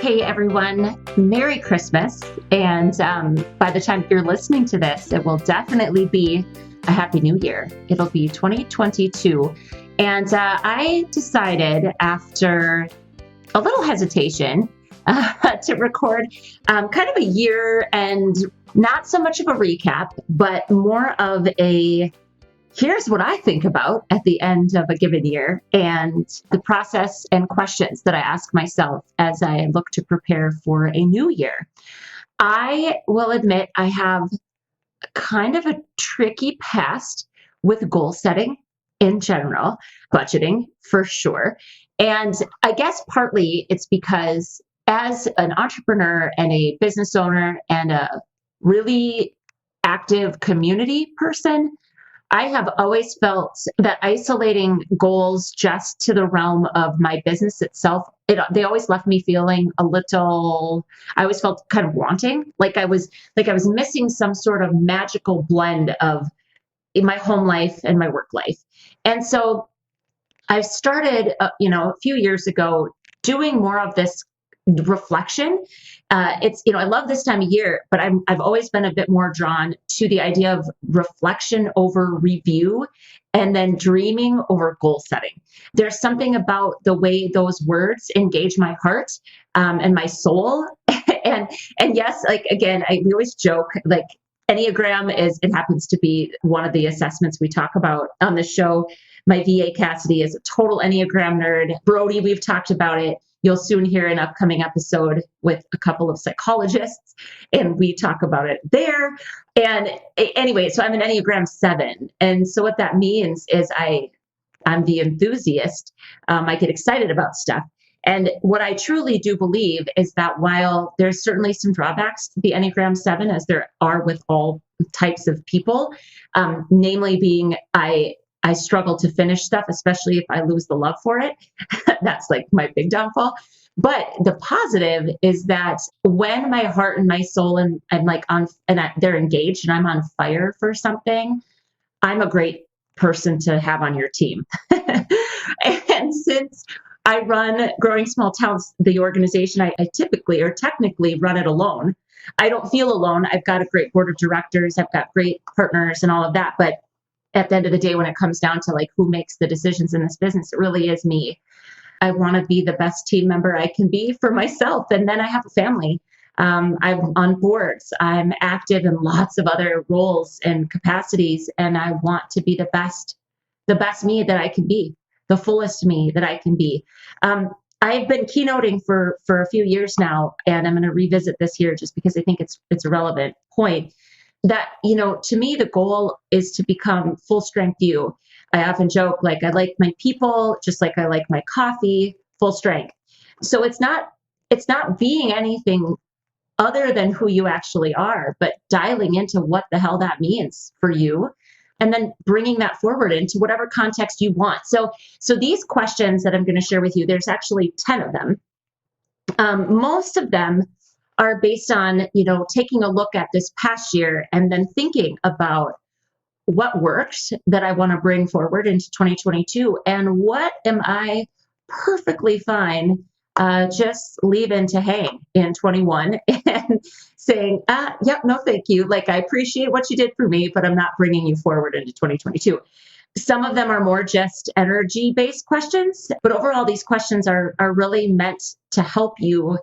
Hey everyone, Merry Christmas. And by the time you're listening to this, it will definitely be a Happy New Year. It'll be 2022. And I decided after a little hesitation to record kind of a year and not so much of a recap, but more of a here's what I think about at the end of a given year and the process and questions that I ask myself as I look to prepare for a new year. I will admit I have kind of a tricky past with goal setting in general, budgeting for sure. And I guess partly it's because as an entrepreneur and a business owner and a really active community person, I have always felt that isolating goals just to the realm of my business itself, they always left me feeling a little, I always felt kind of wanting, like I was missing some sort of magical blend of my home life and my work life. And so I started, a few years ago doing more of this reflection. I love this time of year, but I've always been a bit more drawn to the idea of reflection over review and then dreaming over goal setting. There's something about the way those words engage my heart and my soul. and yes, we always joke, like Enneagram it happens to be one of the assessments we talk about on the show. My VA Cassidy is a total Enneagram nerd. Brody, we've talked about it. You'll soon hear an upcoming episode with a couple of psychologists, and we talk about it there. And anyway, so I'm an Enneagram 7. And so what that means is I'm the enthusiast. I get excited about stuff. And what I truly do believe is that while there's certainly some drawbacks to the Enneagram 7, as there are with all types of people, namely being I struggle to finish stuff, especially if I lose the love for it. That's like my big downfall. But the positive is that when my heart and my soul and I'm like they're engaged and I'm on fire for something, I'm a great person to have on your team. And since I run Growing Small Towns, the organization, I typically or technically run it alone. I don't feel alone. I've got a great board of directors. I've got great partners and all of that. But at the end of the day, when it comes down to like who makes the decisions in this business, it really is me. I want to be the best team member I can be for myself. And then I have a family. I'm on boards. I'm active in lots of other roles and capacities. And I want to be the best me that I can be, the fullest me that I can be. I've been keynoting for a few years now, and I'm going to revisit this here just because I think it's a relevant point. That, to me, the goal is to become full strength you. I often joke, like, I like my people, just like I like my coffee, full strength. So it's not being anything other than who you actually are, but dialing into what the hell that means for you. And then bringing that forward into whatever context you want. So these questions that I'm going to share with you, there's actually 10 of them. Most of them are based on, taking a look at this past year and then thinking about what worked that I want to bring forward into 2022 and what am I perfectly fine just leaving to hang in 21 and saying, yep, no, thank you. Like, I appreciate what you did for me, but I'm not bringing you forward into 2022. Some of them are more just energy-based questions, but overall, these questions are really meant to help you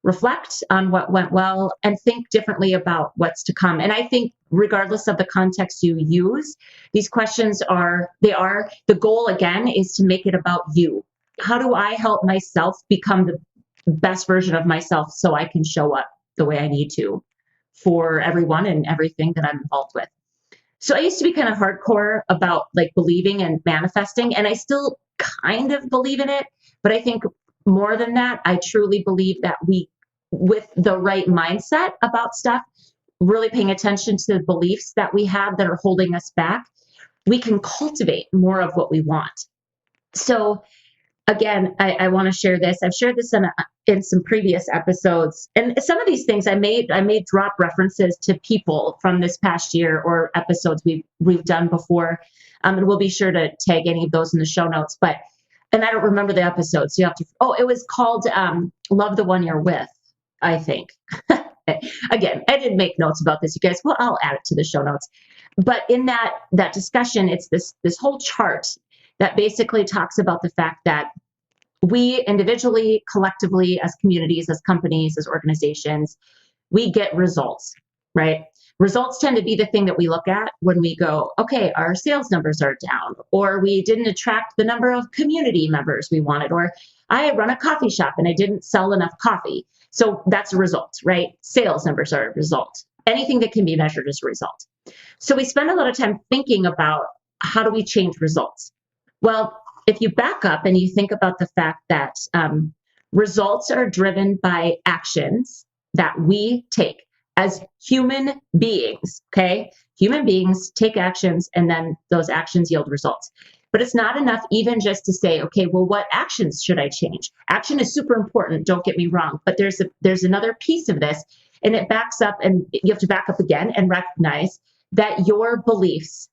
reflect on what went well and think differently about what's to come. And I think regardless of the context you use, these questions the goal again is to make it about you. How do I help myself become the best version of myself so I can show up the way I need to for everyone and everything that I'm involved with? So I used to be kind of hardcore about like believing and manifesting, and I still kind of believe in it, but I think more than that, I truly believe that with the right mindset about stuff, really paying attention to the beliefs that we have that are holding us back, we can cultivate more of what we want. So again, I want to share this. I've shared this in some previous episodes. And some of these things I may drop references to people from this past year or episodes we've done before. And we'll be sure to tag any of those in the show notes. But and I don't remember the episode. So you have to, oh, it was called Love the One You're With, I think. Again, I didn't make notes about this, you guys. Well, I'll add it to the show notes. But in that discussion, it's this whole chart that basically talks about the fact that we individually, collectively, as communities, as companies, as organizations, we get results, right? Results tend to be the thing that we look at when we go, okay, our sales numbers are down, or we didn't attract the number of community members we wanted, or I run a coffee shop and I didn't sell enough coffee. So that's a result, right? Sales numbers are a result. Anything that can be measured is a result. So we spend a lot of time thinking about how do we change results? Well, if you back up and you think about the fact that results are driven by actions that we take as human beings, okay? Human beings take actions and then those actions yield results. But it's not enough even just to say, okay, well, what actions should I change? Action is super important, don't get me wrong, but there's another piece of this, and it backs up, and you have to back up again and recognize that your beliefs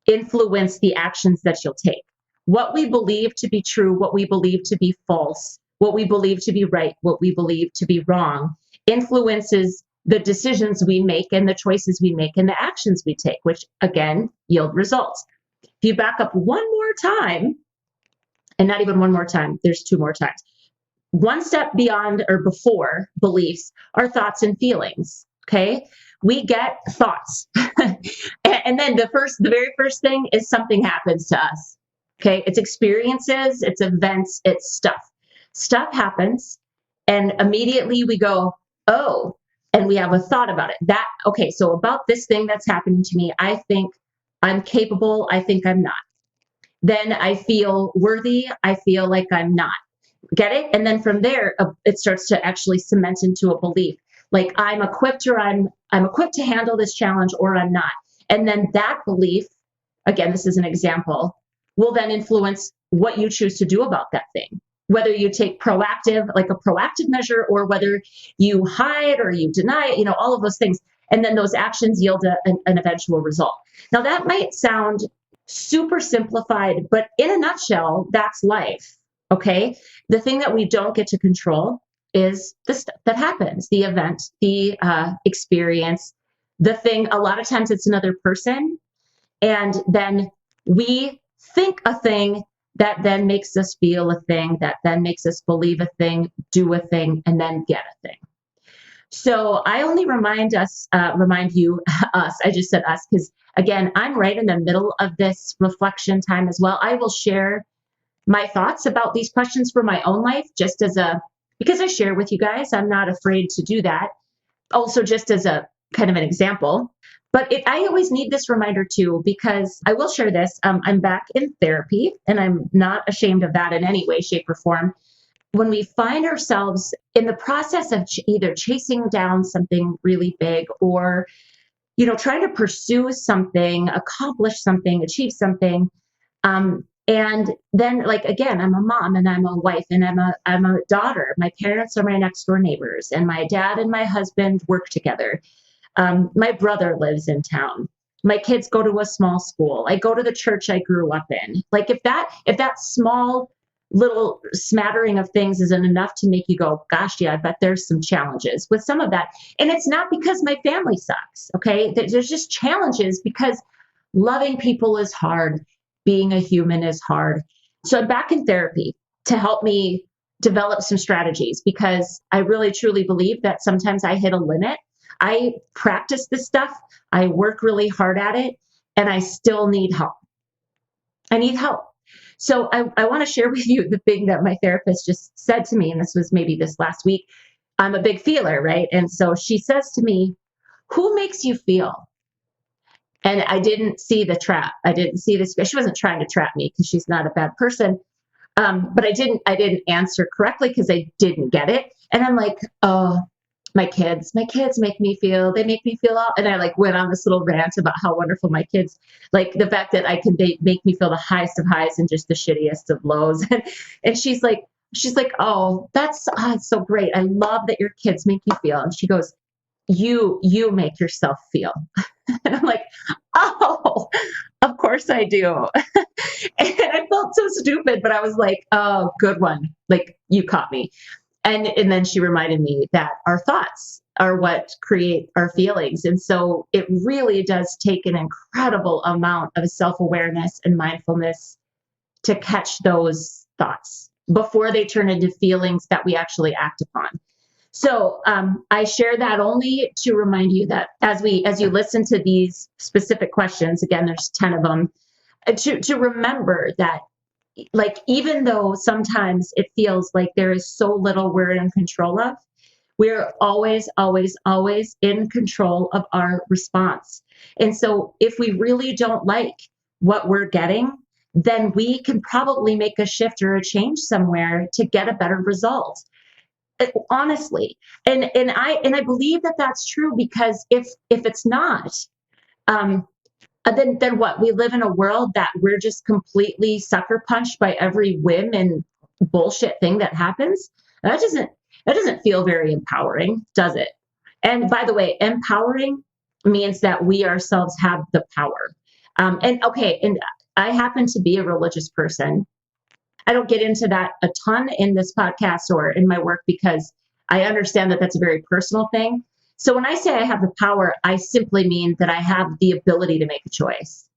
influence the actions that you'll take. What we believe to be true, what we believe to be false, what we believe to be right, what we believe to be wrong, influences the decisions we make and the choices we make and the actions we take, which again yield results. If you back up one more time, and not even one more time, there's two more times. One step beyond or before beliefs are thoughts and feelings. Okay. We get thoughts. And then the very first thing is something happens to us. Okay. It's experiences, it's events, it's stuff. Stuff happens, and immediately we go, oh, and we have a thought about it. Okay, so about this thing that's happening to me, I think I'm capable, I think I'm not. Then I feel worthy, I feel like I'm not. Get it? And then from there, it starts to actually cement into a belief. Like I'm equipped, or I'm equipped to handle this challenge, or I'm not. And then that belief, again, this is an example, will then influence what you choose to do about that thing. Whether you take like a proactive measure, or whether you hide or you deny it, all of those things. And then those actions yield an eventual result. Now that might sound super simplified, but in a nutshell, that's life. Okay. The thing that we don't get to control is the stuff that happens, the event, the experience, the thing. A lot of times it's another person. And then we think a thing that then makes us feel a thing, that then makes us believe a thing, do a thing, and then get a thing. So I only remind you, us, I just said us, because again, I'm right in the middle of this reflection time as well. I will share my thoughts about these questions for my own life, because I share with you guys, I'm not afraid to do that. Also, just as a kind of an example. But I always need this reminder too, because I will share this. I'm back in therapy, and I'm not ashamed of that in any way, shape, or form. When we find ourselves in the process of either chasing down something really big, or, trying to pursue something, accomplish something, achieve something. And then, like, again, I'm a mom, and I'm a wife, and I'm a daughter. My parents are my next door neighbors, and my dad and my husband work together. My brother lives in town. My kids go to a small school. I go to the church I grew up in. Like if that small little smattering of things isn't enough to make you go, gosh, yeah, I bet there's some challenges with some of that. And it's not because my family sucks. Okay. There's just challenges because loving people is hard. Being a human is hard. So I'm back in therapy to help me develop some strategies, because I really truly believe that sometimes I hit a limit. I practice this stuff. I work really hard at it, and I still need help. I need help. So I want to share with you the thing that my therapist just said to me, and this was maybe this last week. I'm a big feeler, right? And so she says to me, who makes you feel? And I didn't see the trap. I didn't see this. She wasn't trying to trap me, because she's not a bad person. But I didn't answer correctly because I didn't get it. And I'm like, oh, my kids make me feel, they make me feel all, and I like went on this little rant about how wonderful my kids, like the fact that they make me feel the highest of highs and just the shittiest of lows. And she's like, oh, that's so great. I love that your kids make you feel. And she goes, you make yourself feel. And I'm like, oh, of course I do. And I felt so stupid, but I was like, oh, good one. Like, you caught me. And then she reminded me that our thoughts are what create our feelings. And so it really does take an incredible amount of self-awareness and mindfulness to catch those thoughts before they turn into feelings that we actually act upon. So I share that only to remind you that as you listen to these specific questions, again, there's 10 of them, to remember that, like, even though sometimes it feels like there is so little we're in control of, we're always, always, always in control of our response. And so if we really don't like what we're getting, then we can probably make a shift or a change somewhere to get a better result. Honestly. And I believe that that's true, because if it's not, then what? We live in a world that we're just completely sucker punched by every whim and bullshit thing that happens. That doesn't feel very empowering, does it? And by the way, empowering means that we ourselves have the power. And I happen to be a religious person. I don't get into that a ton in this podcast or in my work, because I understand that that's a very personal thing. So when I say I have the power, I simply mean that I have the ability to make a choice.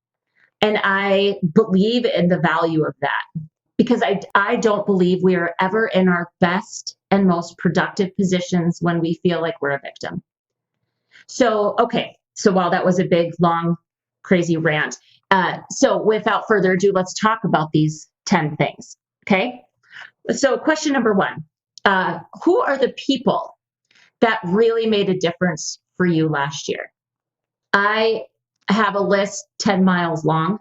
And I believe in the value of that, because I don't believe we are ever in our best and most productive positions when we feel like we're a victim. So, okay. So while that was a big, long, crazy rant, so without further ado, let's talk about these 10 things. Okay. So question number 1, who are the people that really made a difference for you last year? I have a list 10 miles long.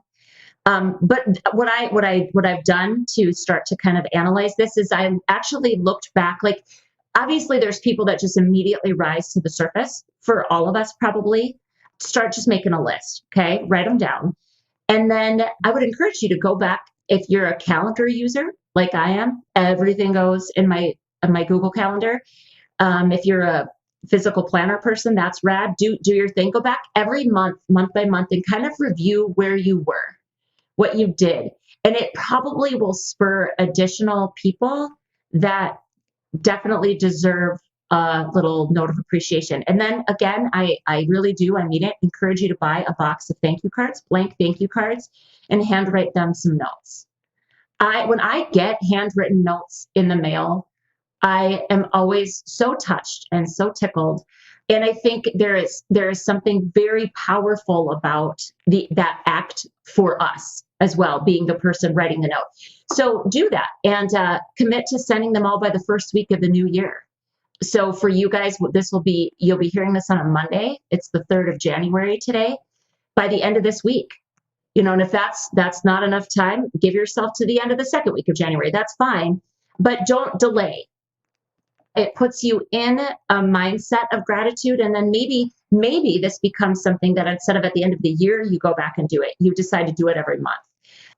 But what I've done to start to kind of analyze this is I actually looked back. Like, obviously there's people that just immediately rise to the surface for all of us. Probably start just making a list. Okay. Write them down. And then I would encourage you to go back. If you're a calendar user like I am, everything goes in my Google Calendar. If you're a physical planner person, that's rad. Do your thing. Go back every month by month, and kind of review where you were, what you did. And it probably will spur additional people that definitely deserve a little note of appreciation. And then again, I really do, I mean it, encourage you to buy a box of thank you cards, blank thank you cards, and handwrite them some notes. When I get handwritten notes in the mail, I am always so touched and so tickled. And I think there is something very powerful about that act for us as well, being the person writing the note. So do that, and commit to sending them all by the first week of the new year. So for you guys, you'll be hearing this on a Monday. It's the 3rd of January today. By the end of this week, and if that's not enough time, give yourself to the end of the 2nd week of January. That's fine, but don't delay. It puts you in a mindset of gratitude. And then maybe this becomes something that instead of at the end of the year, you go back and do it. You decide to do it every month.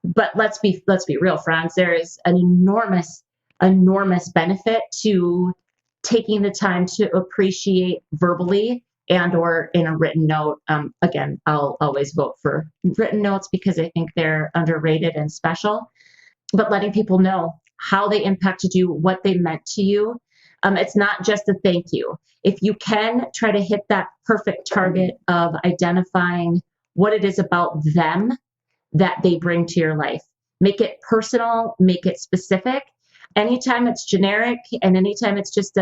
But let's be real, friends. There is an enormous benefit to taking the time to appreciate verbally and or in a written note. Again, I'll always vote for written notes because I think they're underrated and special. But letting people know how they impacted you, what they meant to you. It's not just a thank you. If you can, try to hit that perfect target of identifying what it is about them that they bring to your life. Make it personal, make it specific. Anytime it's generic and anytime it's just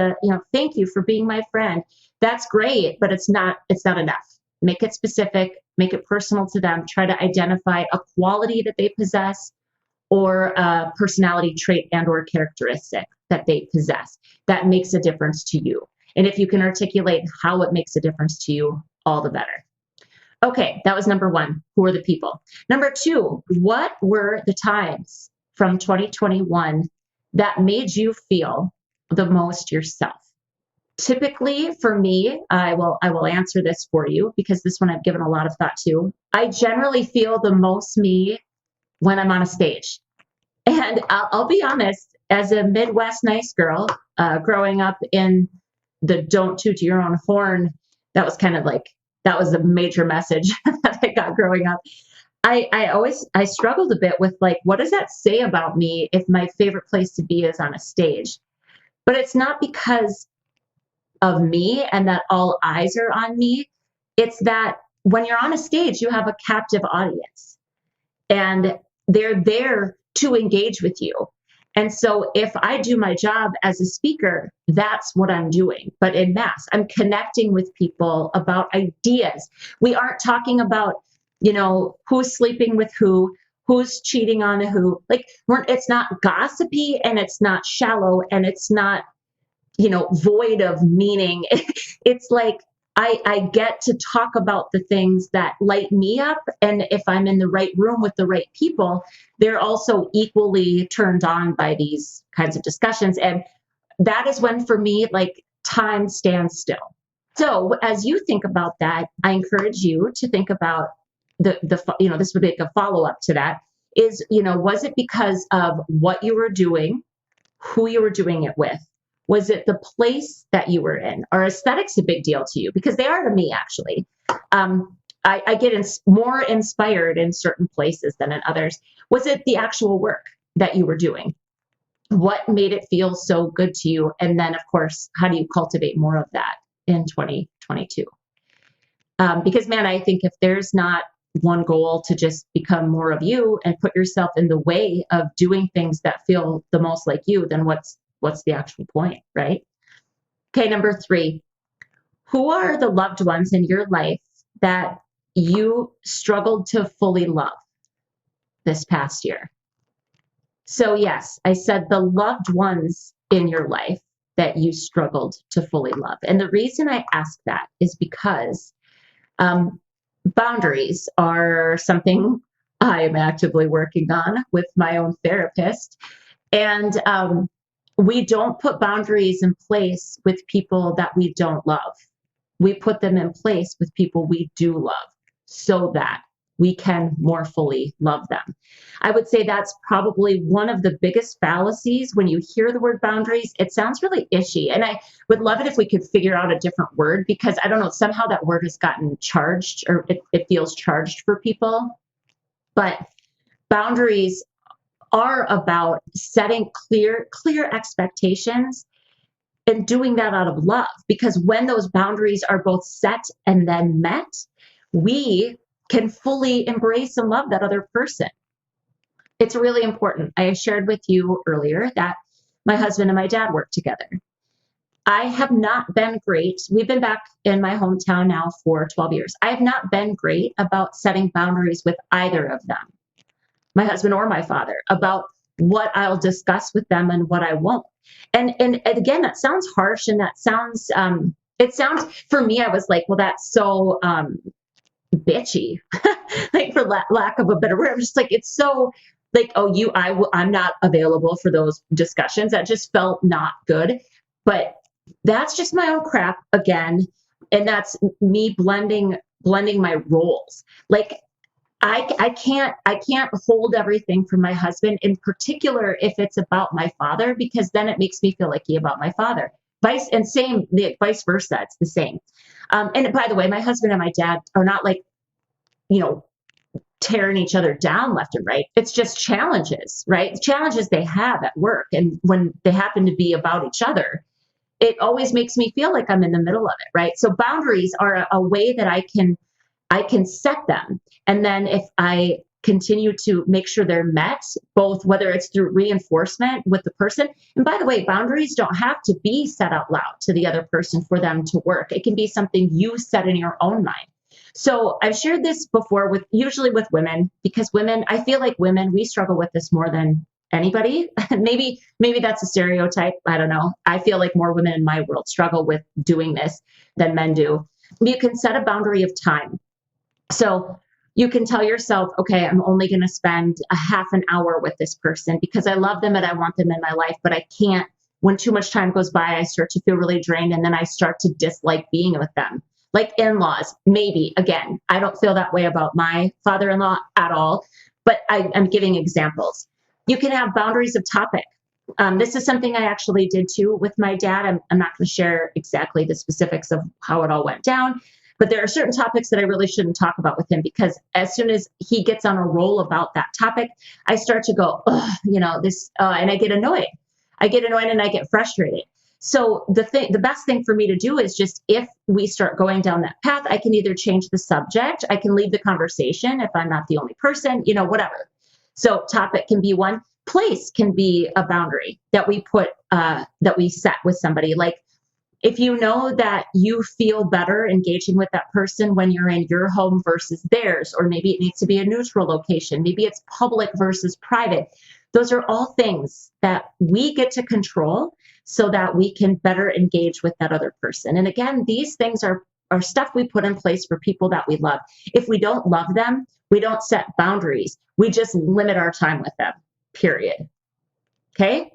thank you for being my friend, that's great, but it's not enough. Make it specific, make it personal to them. Try to identify a quality that they possess or a personality trait and or characteristic that they possess that makes a difference to you. And if you can articulate how it makes a difference to you, all the better. Okay, that was number 1. Who are the people? Number 2, what were the times from 2021 that made you feel the most yourself? Typically for me, I will answer this for you because this one I've given a lot of thought to. I generally feel the most me when I'm on a stage. And I'll be honest, as a Midwest nice girl, growing up in the don't toot your own horn that was kind of like, that was a major message that I got growing up. I struggled a bit with like, what does that say about me if my favorite place to be is on a stage? But it's not because of me and that all eyes are on me. It's that when you're on a stage, you have a captive audience and they're there to engage with you. And so if I do my job as a speaker, that's what I'm doing. But in mass, I'm connecting with people about ideas. We aren't talking about, who's sleeping with who's cheating on who. Like, it's not gossipy and it's not shallow and it's not, void of meaning. It's like, I get to talk about the things that light me up. And if I'm in the right room with the right people, they're also equally turned on by these kinds of discussions. And that is when, for me, like, time stands still. So as you think about that, I encourage you to think about this would be a follow-up to that is, was it because of what you were doing, who you were doing it with? Was it the place that you were in? Are aesthetics a big deal to you? Because they are to me, actually. I get more inspired in certain places than in others. Was it the actual work that you were doing? What made it feel so good to you? And then, of course, how do you cultivate more of that in 2022? Because, man, I think if there's not one goal to just become more of you and put yourself in the way of doing things that feel the most like you, then what's the actual point, right? Okay, number 3, who are the loved ones in your life that you struggled to fully love this past year? So yes, I said the loved ones in your life that you struggled to fully love. And the reason I ask that is because boundaries are something I am actively working on with my own therapist. And we don't put boundaries in place with people that we don't love. We put them in place with people we do love so that we can more fully love them. I would say that's probably one of the biggest fallacies when you hear the word boundaries. It sounds really ishy. And I would love it if we could figure out a different word, because I don't know, somehow that word has gotten charged, or it feels charged for people. But boundaries are about setting clear expectations and doing that out of love. Because when those boundaries are both set and then met, we can fully embrace and love that other person. It's really important. I shared with you earlier that my husband and my dad work together. I have not been great. We've been back in my hometown now for 12 years. I have not been great about setting boundaries with either of them, my husband or my father, about what I'll discuss with them and what I won't. And again, that sounds harsh, and that sounds, for me, I was like, well, that's so bitchy, like, for lack of a better word. I'm just like, it's so like, oh, I'm not available for those discussions. That just felt not good. But that's just my own crap again. And that's me blending my roles. Like, I can't hold everything from my husband, in particular if it's about my father, because then it makes me feel icky about my father. Vice versa. It's the same. And by the way, my husband and my dad are not like, tearing each other down left and right. It's just challenges, right? Challenges they have at work. And when they happen to be about each other, it always makes me feel like I'm in the middle of it, right? So boundaries are a way that I can set them. And then if I continue to make sure they're met, both whether it's through reinforcement with the person. And by the way, boundaries don't have to be said out loud to the other person for them to work. It can be something you set in your own mind. So I've shared this before usually with women, because women, I feel like women, we struggle with this more than anybody. maybe that's a stereotype. I don't know. I feel like more women in my world struggle with doing this than men do. You can set a boundary of time. So you can tell yourself, okay, I'm only going to spend a half an hour with this person because I love them and I want them in my life, but I can't. When too much time goes by, I start to feel really drained, and then I start to dislike being with them. Like in-laws, maybe. Again, I don't feel that way about my father-in-law at all, but I'm giving examples. You can have boundaries of topic. This is something I actually did too with my dad. I'm not going to share exactly the specifics of how it all went down, but there are certain topics that I really shouldn't talk about with him, because as soon as he gets on a roll about that topic, I start to go, and I get annoyed. I get annoyed and I get frustrated. So the best thing for me to do is just, if we start going down that path, I can either change the subject, I can leave the conversation if I'm not the only person, whatever. So topic can be one, place can be a boundary that we that we set with somebody. Like, if you know that you feel better engaging with that person when you're in your home versus theirs, or maybe it needs to be a neutral location, maybe it's public versus private. Those are all things that we get to control so that we can better engage with that other person. And again, these things are stuff we put in place for people that we love. If we don't love them, we don't set boundaries. We just limit our time with them, period. Okay?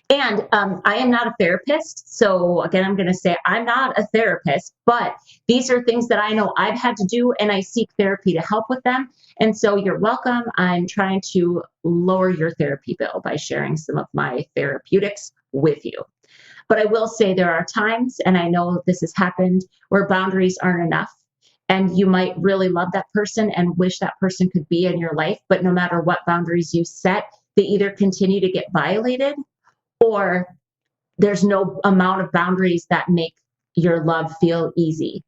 And I am not a therapist. So again, I'm going to say I'm not a therapist, but these are things that I know I've had to do, and I seek therapy to help with them. And so you're welcome. I'm trying to lower your therapy bill by sharing some of my therapeutics with you. But I will say there are times, and I know this has happened, where boundaries aren't enough. And you might really love that person and wish that person could be in your life. But no matter what boundaries you set, they either continue to get violated, or there's no amount of boundaries that make your love feel easy.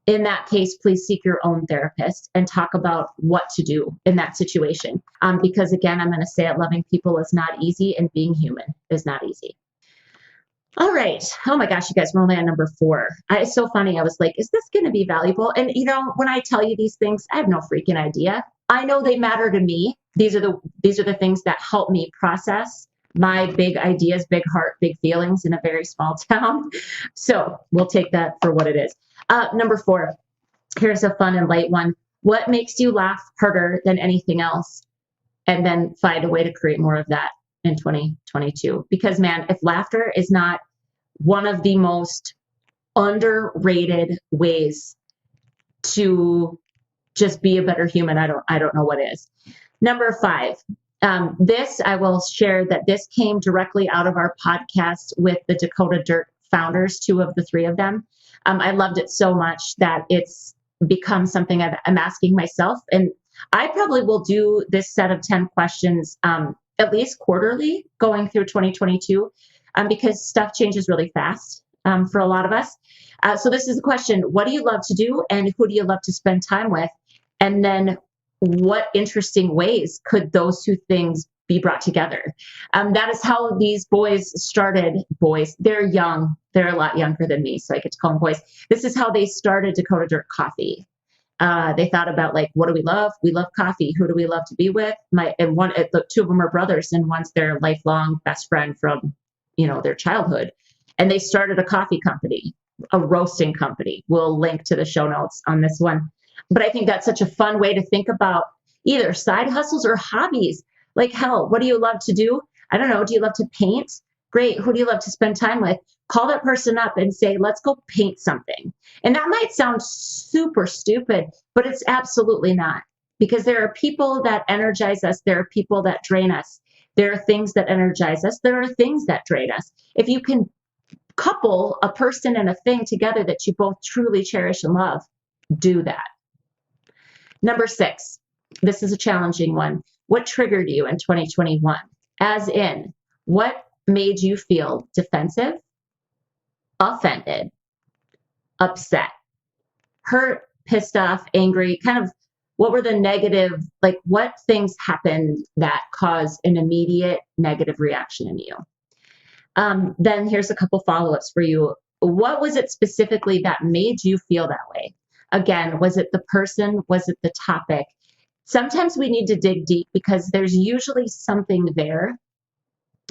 In that case, please seek your own therapist and talk about what to do in that situation. Because again, I'm going to say it, loving people is not easy, and being human is not easy. All right. Oh my gosh, you guys, we're only on number 4. It's so funny. I was like, is this going to be valuable? And when I tell you these things, I have no freaking idea. I know they matter to me. These are the things that help me process my big ideas, big heart, big feelings in a very small town. So we'll take that for what it is. Number 4, here's a fun and light one. What makes you laugh harder than anything else? And then find a way to create more of that in 2022. Because man, if laughter is not one of the most underrated ways to just be a better human, I don't know what is. Number 5. This, I will share that this came directly out of our podcast with the Dakota Dirt founders, 2 of the 3 of them. I loved it so much that it's become something I'm asking myself. And I probably will do this set of 10 questions at least quarterly going through 2022 because stuff changes really fast for a lot of us. So this is a question: what do you love to do, and who do you love to spend time with? And then what interesting ways could those 2 things be brought together? That is how these boys started. Boys, they're young. They're a lot younger than me, so I get to call them boys. This is how they started Dakota Dirt Coffee. They thought about, like, what do we love? We love coffee. Who do we love to be with? The 2 of them are brothers, and one's their lifelong best friend from, their childhood. And they started a coffee company, a roasting company. We'll link to the show notes on this one. But I think that's such a fun way to think about either side hustles or hobbies. Like, hell, what do you love to do? I don't know. Do you love to paint? Great. Who do you love to spend time with? Call that person up and say, let's go paint something. And that might sound super stupid, but it's absolutely not. Because there are people that energize us. There are people that drain us. There are things that energize us. There are things that drain us. If you can couple a person and a thing together that you both truly cherish and love, do that. Number 6, this is a challenging one. What triggered you in 2021? As in, what made you feel defensive, offended, upset, hurt, pissed off, angry? Kind of, what were the negative, like what things happened that caused an immediate negative reaction in you? Then here's a couple follow-ups for you. What was it specifically that made you feel that way? Again, was it the person? Was it the topic? Sometimes we need to dig deep because there's usually something there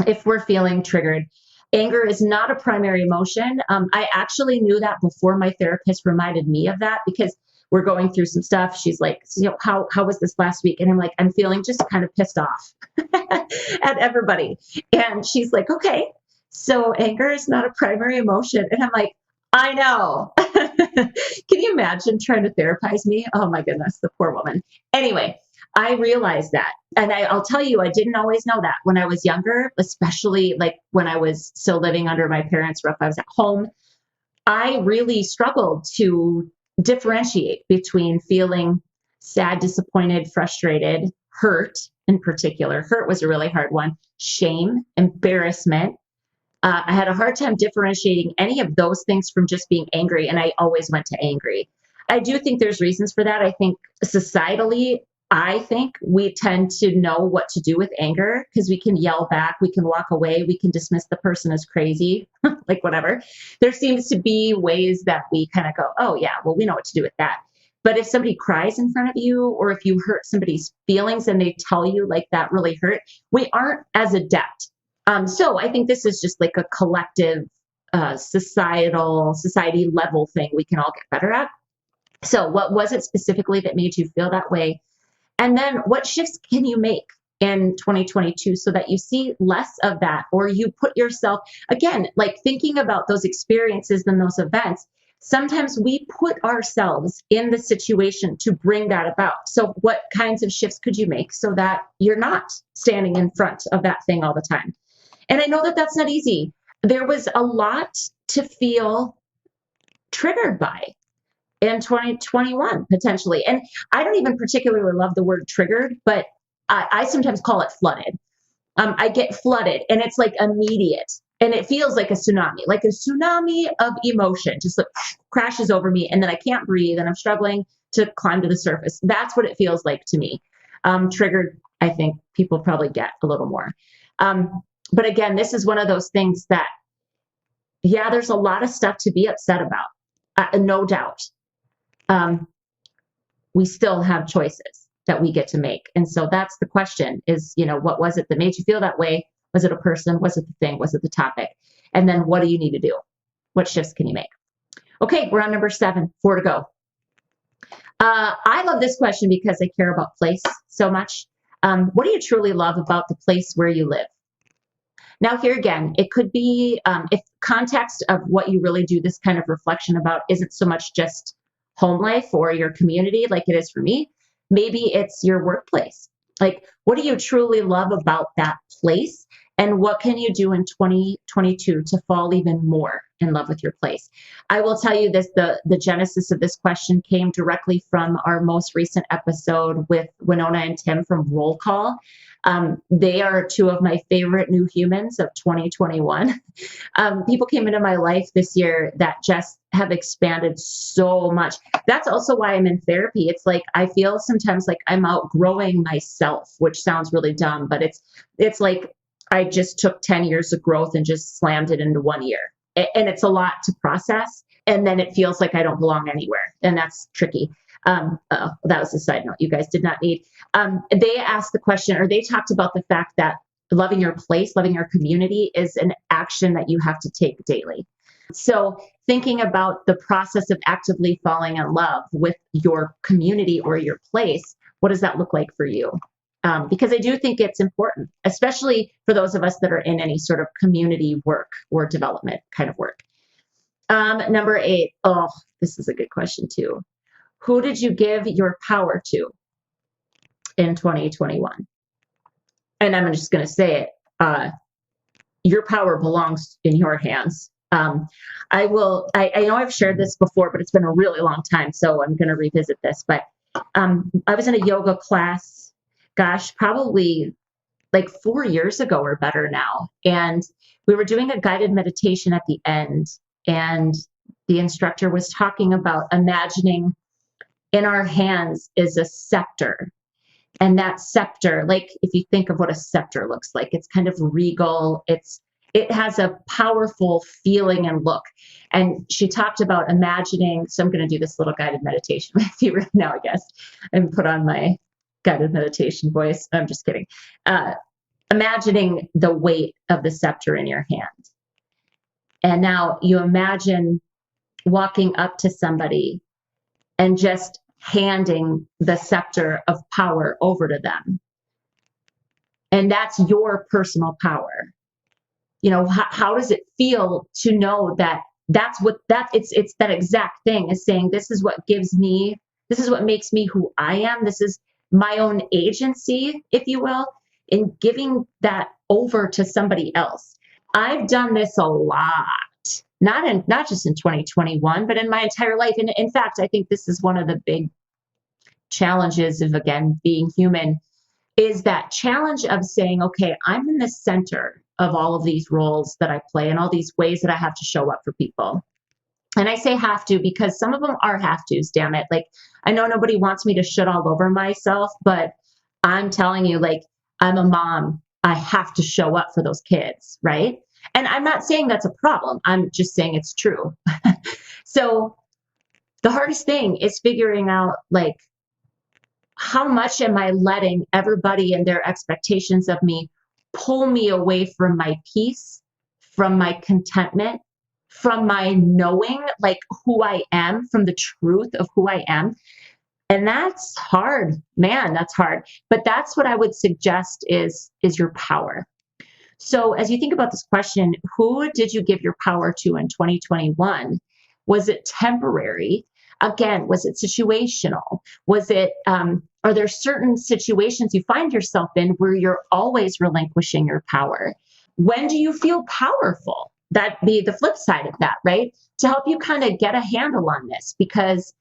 if we're feeling triggered. Anger is not a primary emotion. I actually knew that before my therapist reminded me of that, because we're going through some stuff. She's like, how was this last week? And I'm like, I'm feeling just kind of pissed off at everybody. And she's like, okay, so anger is not a primary emotion. And I'm like, I know. Can you imagine trying to therapize me? Oh my goodness, the poor woman. Anyway, I realized that. And I'll tell you, I didn't always know that when I was younger, especially like when I was still living under my parents' roof, I was at home. I really struggled to differentiate between feeling sad, disappointed, frustrated, hurt in particular. Hurt was a really hard one. Shame, embarrassment. I had a hard time differentiating any of those things from just being angry, and I always went to angry. I do think there's reasons for that. I think societally, I think we tend to know what to do with anger because we can yell back, we can walk away, we can dismiss the person as crazy, like whatever. There seems to be ways that we kind of go, oh, yeah, well, we know what to do with that. But if somebody cries in front of you, or if you hurt somebody's feelings and they tell you like that really hurt, we aren't as adept. So I think this is just like a collective society level thing we can all get better at. So what was it specifically that made you feel that way? And then what shifts can you make in 2022 so that you see less of that, or you put yourself, again, like thinking about those experiences and those events. Sometimes we put ourselves in the situation to bring that about. So what kinds of shifts could you make so that you're not standing in front of that thing all the time? And I know that that's not easy. There was a lot to feel triggered by in 2021, potentially. And I don't even particularly love the word triggered, but I sometimes call it flooded. I get flooded and it's like immediate and it feels like like a tsunami of emotion just like crashes over me. And then I can't breathe and I'm struggling to climb to the surface. That's what it feels like to me. Triggered, I think people probably get a little more. But again, this is one of those things that, yeah, there's a lot of stuff to be upset about, no doubt. We still have choices that we get to make. And so that's the question is, what was it that made you feel that way? Was it a person? Was it the thing? Was it the topic? And then what do you need to do? What shifts can you make? Okay, we're on number 7, 4 to go. I love this question because I care about place so much. What do you truly love about the place where you live? Now, here again, it could be if context of what you really do this kind of reflection about isn't so much just home life or your community like it is for me. Maybe it's your workplace. Like, what do you truly love about that place? And what can you do in 2022 to fall even more in love with your place? I will tell you this, the genesis of this question came directly from our most recent episode with Winona and Tim from Roll Call. They are 2 of my favorite new humans of 2021. People came into my life this year that just have expanded so much. That's also why I'm in therapy. It's like I feel sometimes like I'm outgrowing myself, which sounds really dumb, but it's like I just took 10 years of growth and just slammed it into 1 year. And it's a lot to process. And then it feels like I don't belong anywhere. And that's tricky. That was a side note you guys did not need. They asked the question, or they talked about the fact that loving your place, loving your community is an action that you have to take daily. So thinking about the process of actively falling in love with your community or your place, what does that look like for you? Because I do think it's important, especially for those of us that are in any sort of community work or development kind of work. Number 8, this is a good question too. Who did you give your power to in 2021? And I'm just going to say it. Your power belongs in your hands. I know I've shared this before, but it's been a really long time, so I'm going to revisit this. But I was in a yoga class, probably like 4 years ago or better now. And we were doing a guided meditation at the end. And the instructor was talking about imagining in our hands is a scepter. And that scepter, like if you think of what a scepter looks like, it's kind of regal. It has a powerful feeling and look. And she talked about imagining. So I'm going to do this little guided meditation with you right now, I guess, and put on my guided meditation voice. I'm just kidding. Imagining the weight of the scepter in your hand. And now you imagine walking up to somebody and just handing the scepter of power over to them. And that's your personal power. How does it feel to know that it's that exact thing as saying, this is what makes me who I am. This is my own agency, if you will, in giving that over to somebody else. I've done this a lot, not just in 2021, but in my entire life. And in fact, I think this is one of the big challenges of, again, being human, is that challenge of saying, okay, I'm in the center of all of these roles that I play and all these ways that I have to show up for people. And I say have to because some of them are have tos, damn it. Like, I know nobody wants me to shit all over myself, but I'm telling you, like, I'm a mom. I have to show up for those kids, right? And I'm not saying that's a problem. I'm just saying it's true. So the hardest thing is figuring out, like, how much am I letting everybody and their expectations of me pull me away from my peace, from my contentment, from my knowing, like, who I am, from the truth of who I am. And that's hard, man, that's hard. But that's what I would suggest is your power. So as you think about this question, who did you give your power to in 2021? Was it temporary? Again, was it situational? Was it, are there certain situations you find yourself in where you're always relinquishing your power? When do you feel powerful? That be the flip side of that, right? To help you kind of get a handle on this, because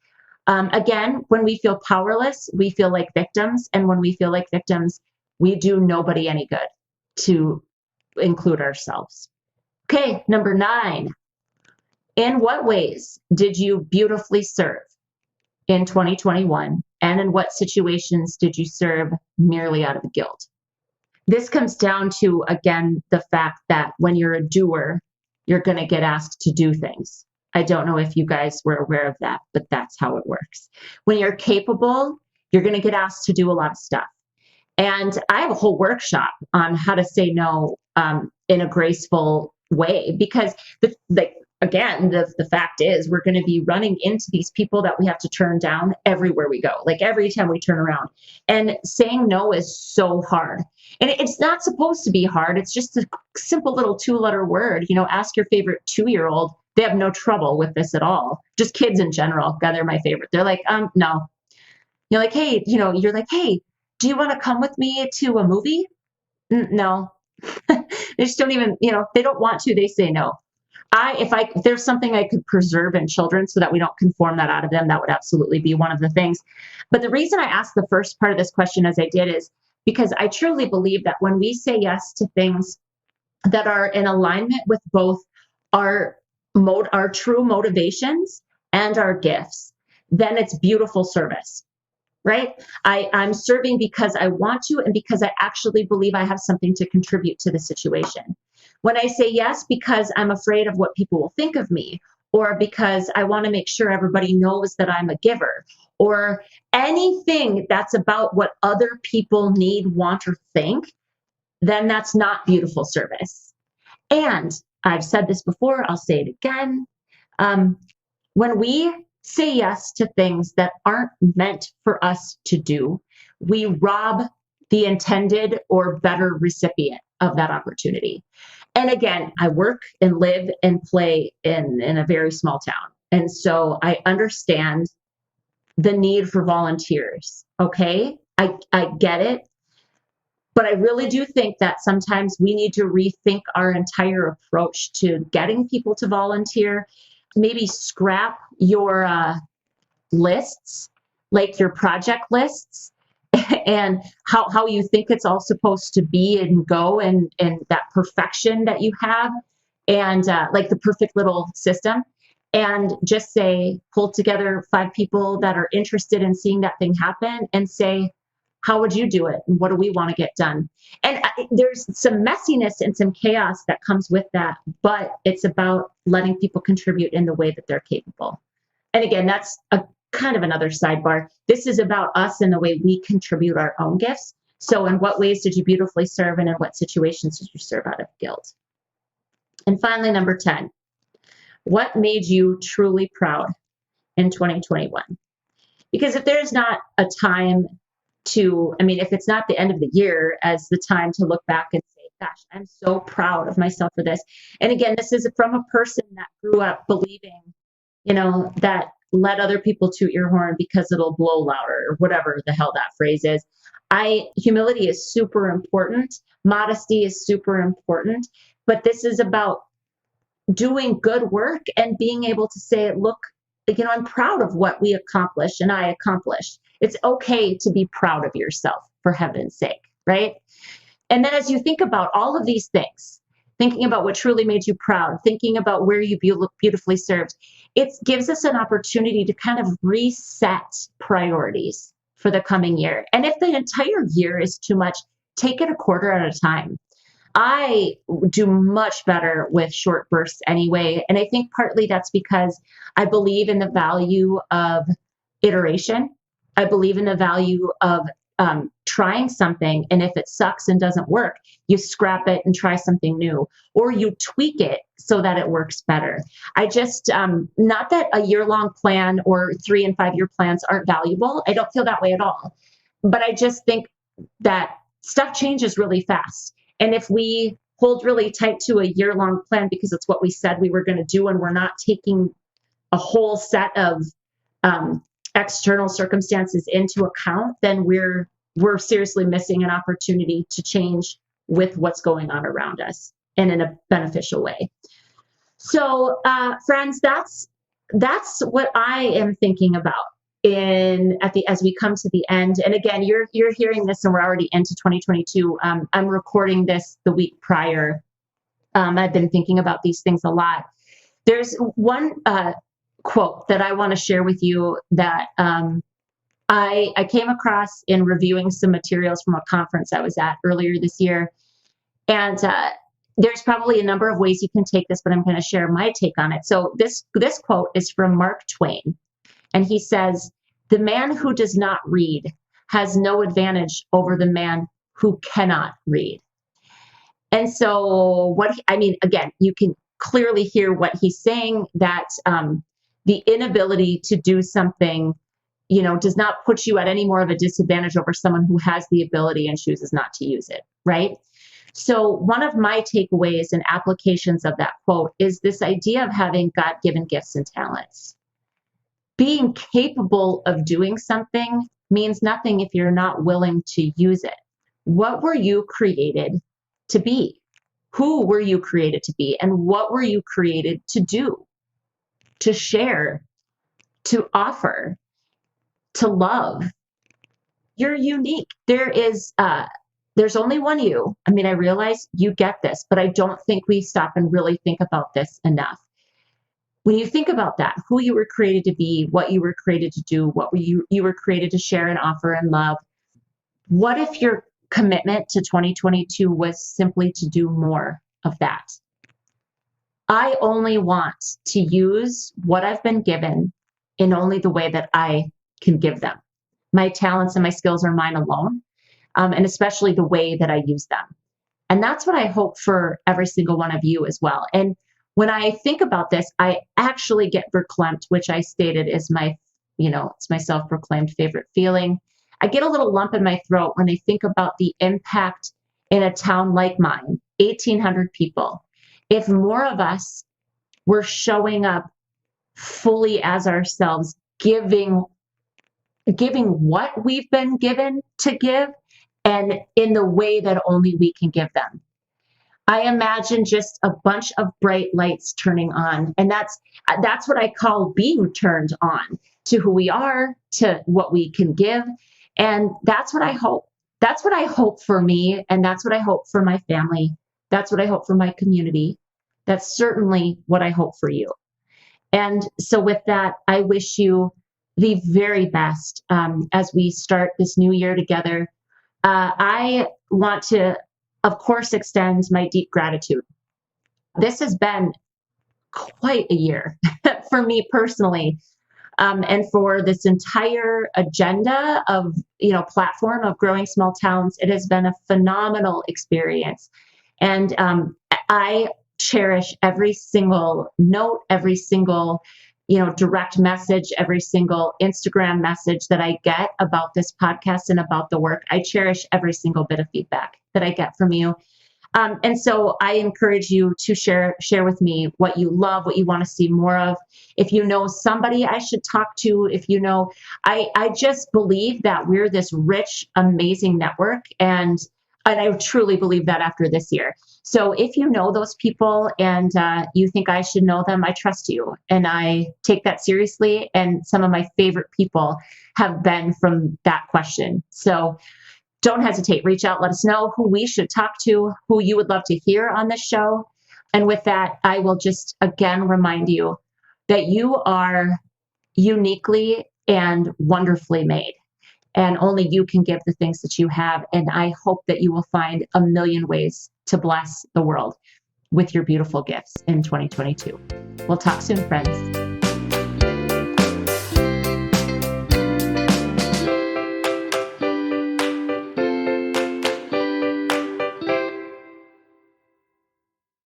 again, when we feel powerless, we feel like victims. And when we feel like victims, we do nobody any good, to include ourselves. Okay, number 9. In what ways did you beautifully serve in 2021? And in what situations did you serve merely out of guilt? This comes down to, again, the fact that when you're a doer, you're going to get asked to do things. I don't know if you guys were aware of that, but that's how it works. When you're capable, you're going to get asked to do a lot of stuff. And I have a whole workshop on how to say no in a graceful way, because the fact is we're going to be running into these people that we have to turn down everywhere we go, like every time we turn around. And saying no is so hard. And it's not supposed to be hard. It's just a simple little 2-letter word. Ask your favorite 2-year-old. They have no trouble with this at all. Just kids in general. God, they're my favorite. They're like, no. You're like, hey, you're like, hey, do you want to come with me to a movie? No. They just don't even, they don't want to, they say no. If there's something I could preserve in children so that we don't conform that out of them, that would absolutely be one of the things. But the reason I asked the first part of this question as I did is because I truly believe that when we say yes to things that are in alignment with both our true motivations and our gifts, then it's beautiful service. Right? I'm serving because I want to and because I actually believe I have something to contribute to the situation. When I say yes because I'm afraid of what people will think of me, or because I want to make sure everybody knows that I'm a giver, or anything that's about what other people need, want, or think, then that's not beautiful service. And I've said this before, I'll say it again. When we say yes to things that aren't meant for us to do, we rob the intended or better recipient of that opportunity. And again, I work and live and play in a very small town. And so I understand the need for volunteers. Okay. I get it. But I really do think that sometimes we need to rethink our entire approach to getting people to volunteer. Maybe scrap your lists, like your project lists, and how you think it's all supposed to be and go, and that perfection that you have, and like the perfect little system, and just say, pull together 5 people that are interested in seeing that thing happen and say, how would you do it? And what do we want to get done? And there's some messiness and some chaos that comes with that, but it's about letting people contribute in the way that they're capable. And again, that's a kind of another sidebar. This is about us and the way we contribute our own gifts. So in what ways did you beautifully serve, and in what situations did you serve out of guilt? And finally, number 10, what made you truly proud in 2021? Because if there's not a time if it's not the end of the year as the time to look back and say, gosh, I'm so proud of myself for this. And again, this is from a person that grew up believing, that let other people toot your horn because it'll blow louder or whatever the hell that phrase is. Humility is super important. Modesty is super important, but this is about doing good work and being able to say, look, I'm proud of what we accomplished and I accomplished. It's okay to be proud of yourself, for heaven's sake, right? And then as you think about all of these things, thinking about what truly made you proud, thinking about where you look beautifully served, it gives us an opportunity to kind of reset priorities for the coming year. And if the entire year is too much, take it a quarter at a time. I do much better with short bursts anyway. And I think partly that's because I believe in the value of iteration. I believe in the value of trying something. And if it sucks and doesn't work, you scrap it and try something new, or you tweak it so that it works better. I just, not that a year-long plan or 3 and 5 year plans aren't valuable. I don't feel that way at all. But I just think that stuff changes really fast. And if we hold really tight to a year-long plan because it's what we said we were going to do, and we're not taking a whole set of external circumstances into account, then we're seriously missing an opportunity to change with what's going on around us and in a beneficial way. So, friends, that's what I am thinking about as we come to the end. And again, you're hearing this and we're already into 2022. I'm recording this the week prior. I've been thinking about these things a lot. There's one quote that I want to share with you that I came across in reviewing some materials from a conference I was at earlier this year. And there's probably a number of ways you can take this, but I'm going to share my take on it. So this quote is from Mark Twain. And he says, "The man who does not read has no advantage over the man who cannot read." And so again, you can clearly hear what he's saying, that the inability to do something, does not put you at any more of a disadvantage over someone who has the ability and chooses not to use it, right? So one of my takeaways and applications of that quote is this idea of having God-given gifts and talents. Being capable of doing something means nothing if you're not willing to use it. What were you created to be? Who were you created to be? And what were you created to do? To share, to offer, to love. You're unique. There's only one you. I realize you get this, but I don't think we stop and really think about this enough. When you think about that, who you were created to be, what you were created to do, what you were created to share and offer and love, what if your commitment to 2022 was simply to do more of that? I only want to use what I've been given in only the way that I can give them. My talents and my skills are mine alone, and especially the way that I use them. And that's what I hope for every single one of you as well. And when I think about this, I actually get verklempt, which I stated is it's my self-proclaimed favorite feeling. I get a little lump in my throat when I think about the impact in a town like mine, 1,800 people. If more of us were showing up fully as ourselves, giving what we've been given to give, and in the way that only we can give them. I imagine just a bunch of bright lights turning on. And that's what I call being turned on to who we are, to what we can give. And that's what I hope. That's what I hope for me. And that's what I hope for my family. That's what I hope for my community. That's certainly what I hope for you. And so with that, I wish you the very best as we start this new year together. I want to, of course, extend my deep gratitude. This has been quite a year for me personally, and for this entire agenda of, platform of Growing Small Towns. It has been a phenomenal experience. And I cherish every single note, every single direct message, every single Instagram message that I get about this podcast and about the work. I cherish every single bit of feedback that I get from you. And so I encourage you to share with me what you love, what you want to see more of. If you know somebody I should talk to, if you know, I just believe that we're this rich, amazing network, and I truly believe that after this year. So if you know those people and you think I should know them, I trust you, and I take that seriously. And some of my favorite people have been from that question. So don't hesitate, reach out, let us know who we should talk to, who you would love to hear on this show. And with that, I will just again remind you that you are uniquely and wonderfully made. And only you can give the things that you have. And I hope that you will find a million ways to bless the world with your beautiful gifts in 2022. We'll talk soon, friends.